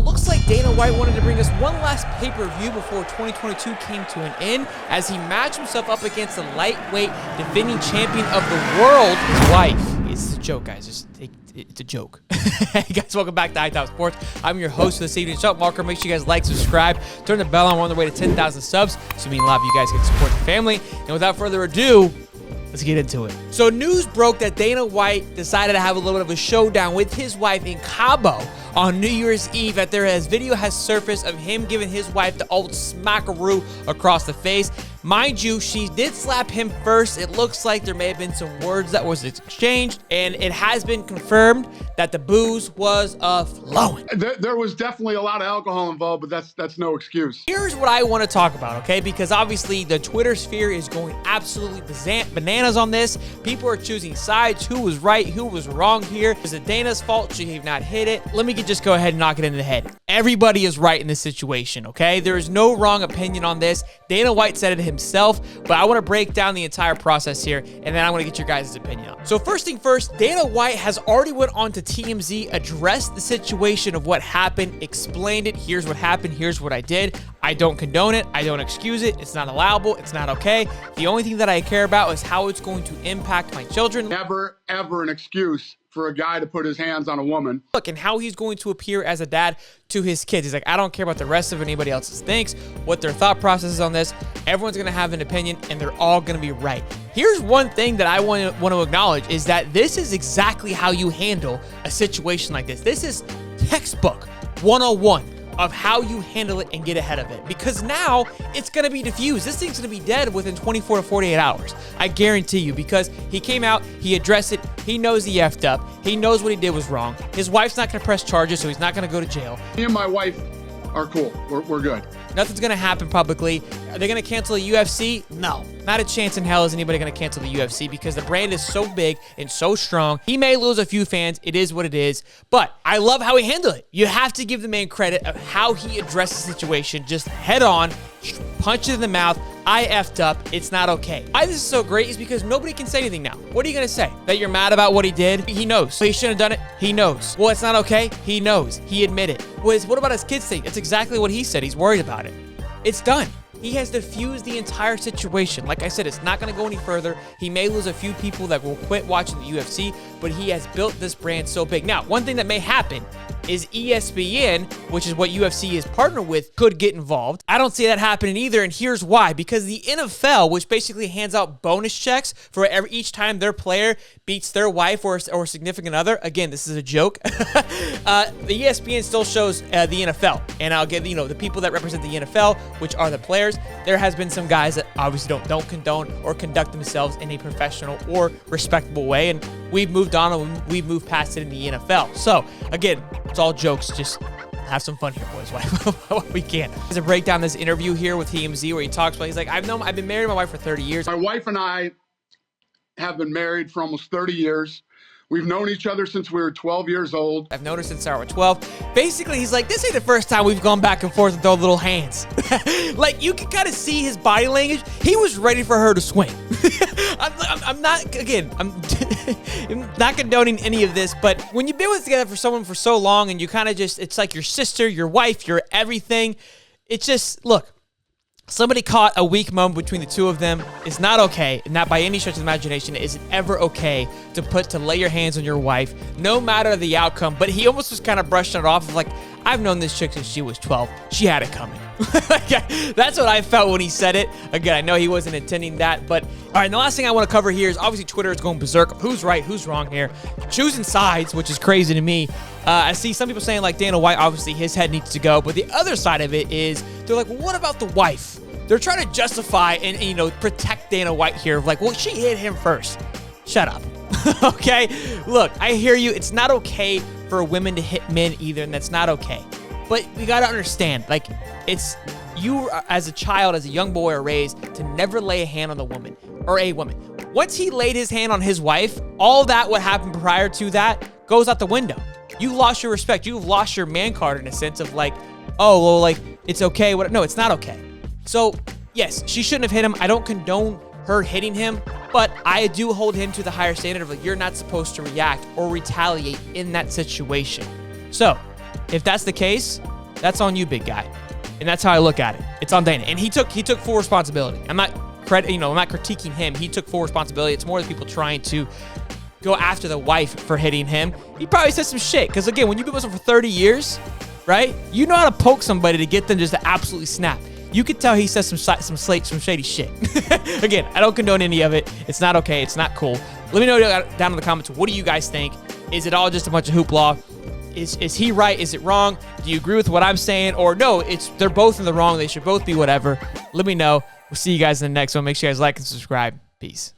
looks like Dana White wanted to bring us one last pay-per-view before 2022 came to an end as he matched himself up against the lightweight defending champion of the world, his wife. It's a joke, guys. It's a joke. Hey guys, welcome back to Hightop Sports. I'm your host for this evening, Shot Marker. Make sure you guys like, subscribe, turn the bell on. We're on the way to 10,000 subs, so I mean a lot of you guys can support the family. And without further ado, let's get into it. So news broke that Dana White decided to have a little bit of a showdown with his wife in Cabo on New Year's Eve. Video has surfaced of him giving his wife the old smackaroo across the face. Mind you, she did slap him first. It looks like there may have been some words that was exchanged, and it has been confirmed that the booze was flowing. There was definitely a lot of alcohol involved, but that's no excuse. Here's what I want to talk about, okay? Because obviously the Twitter sphere is going absolutely bananas on this. People are choosing sides. Who was right? Who was wrong here? Is it Dana's fault? Should he have not hit it? Let me just go ahead and knock it into the head. Everybody is right in this situation, okay? There is no wrong opinion on this. Dana White said it himself, but I want to break down the entire process here, and then I want to get your guys' opinion on it. So first thing first, Dana White has already went on to TMZ, addressed the situation of what happened, explained it. Here's what happened. Here's what I did. I don't condone it. I don't excuse it. It's not allowable. It's not okay. The only thing that I care about is how it's going to impact my children. Never, ever an excuse for a guy to put his hands on a woman. Look, and how he's going to appear as a dad to his kids. He's like, I don't care about the rest of anybody else's thinks, what their thought process is on this. Everyone's going to have an opinion, and they're all going to be right. Here's one thing that I want to acknowledge is that this is exactly how you handle a situation like this. This is textbook 101 of how you handle it and get ahead of it. Because now it's going to be diffused. This thing's going to be dead within 24 to 48 hours. I guarantee you, because he came out, he addressed it, he knows he effed up, he knows what he did was wrong. His wife's not going to press charges, so he's not going to go to jail. Me and my wife are cool. We're good. Nothing's going to happen publicly. Are they going to cancel the UFC? No. Not a chance in hell is anybody going to cancel the UFC because the brand is so big and so strong. He may lose a few fans. It is what it is. But I love how he handled it. You have to give the man credit of how he addressed the situation. Just head on, punch it in the mouth. I effed up. It's not okay. Why this is so great is because nobody can say anything now. What are you going to say? That you're mad about what he did? He knows. So he shouldn't have done it? He knows. Well, it's not okay? He knows. He admitted. What about his kids think? That's exactly what he said. He's worried about it. It's done. He has diffused the entire situation. Like I said, it's not going to go any further. He may lose a few people that will quit watching the UFC, but he has built this brand so big. Now, one thing that may happen is ESPN, which is what UFC is partnered with, could get involved. I don't see that happening either, and here's why. Because the NFL, which basically hands out bonus checks for each time their player beats their wife or significant other. Again, this is a joke. The ESPN still shows the NFL, and I'll give the people that represent the NFL, which are the players. There has been some guys that obviously don't condone or conduct themselves in a professional or respectable way, and we've moved on and we've moved past it in the NFL. So again, it's all jokes. Just have some fun here, boys. While we can. There's a breakdown this interview here with TMZ where he talks about. He's like, I've been married to my wife for 30 years. My wife and I have been married for almost 30 years. We've known each other since we were 12 years old. I've known her since I was 12. Basically, he's like, this ain't the first time we've gone back and forth and throw little hands. Like, you can kind of see his body language. He was ready for her to swing. I'm not condoning any of this, but when you've been together for someone for so long and you kind of just, it's like your sister, your wife, your everything. It's just, look. Somebody caught a weak moment between the two of them is not okay. Not by any stretch of the imagination is it ever okay to lay your hands on your wife, no matter the outcome. But he almost was kind of brushing it off of like, I've known this chick since she was 12. She had it coming. That's what I felt when he said it. Again, I know he wasn't intending that. But all right, and the last thing I want to cover here is obviously Twitter is going berserk. Who's right? Who's wrong here? Choosing sides, which is crazy to me. I see some people saying like Dana White, obviously his head needs to go. But the other side of it is they're like, well, what about the wife? They're trying to justify and protect Dana White here. Like, well, she hit him first. Shut up. Okay? Look, I hear you. It's not okay for women to hit men either, and that's not okay. But we got to understand, like, it's you as a child, as a young boy or raised, to never lay a hand on the woman or a woman. Once he laid his hand on his wife, all that what happened prior to that goes out the window. You lost your respect. You've lost your man card in a sense of like, oh, well, like, it's okay. No, it's not okay. So, yes, she shouldn't have hit him. I don't condone her hitting him, but I do hold him to the higher standard of like, you're not supposed to react or retaliate in that situation. So, if that's the case, that's on you, big guy. And that's how I look at it. It's on Dana. And he took full responsibility. I'm not critiquing him. He took full responsibility. It's more the people trying to go after the wife for hitting him. He probably said some shit. Because again, when you've been with someone for 30 years, right? You know how to poke somebody to get them just to absolutely snap. You could tell he says some shady shit. Again, I don't condone any of it. It's not okay. It's not cool. Let me know down in the comments. What do you guys think? Is it all just a bunch of hoopla? Is he right? Is it wrong? Do you agree with what I'm saying? Or no, they're both in the wrong. They should both be whatever. Let me know. We'll see you guys in the next one. Make sure you guys like and subscribe. Peace.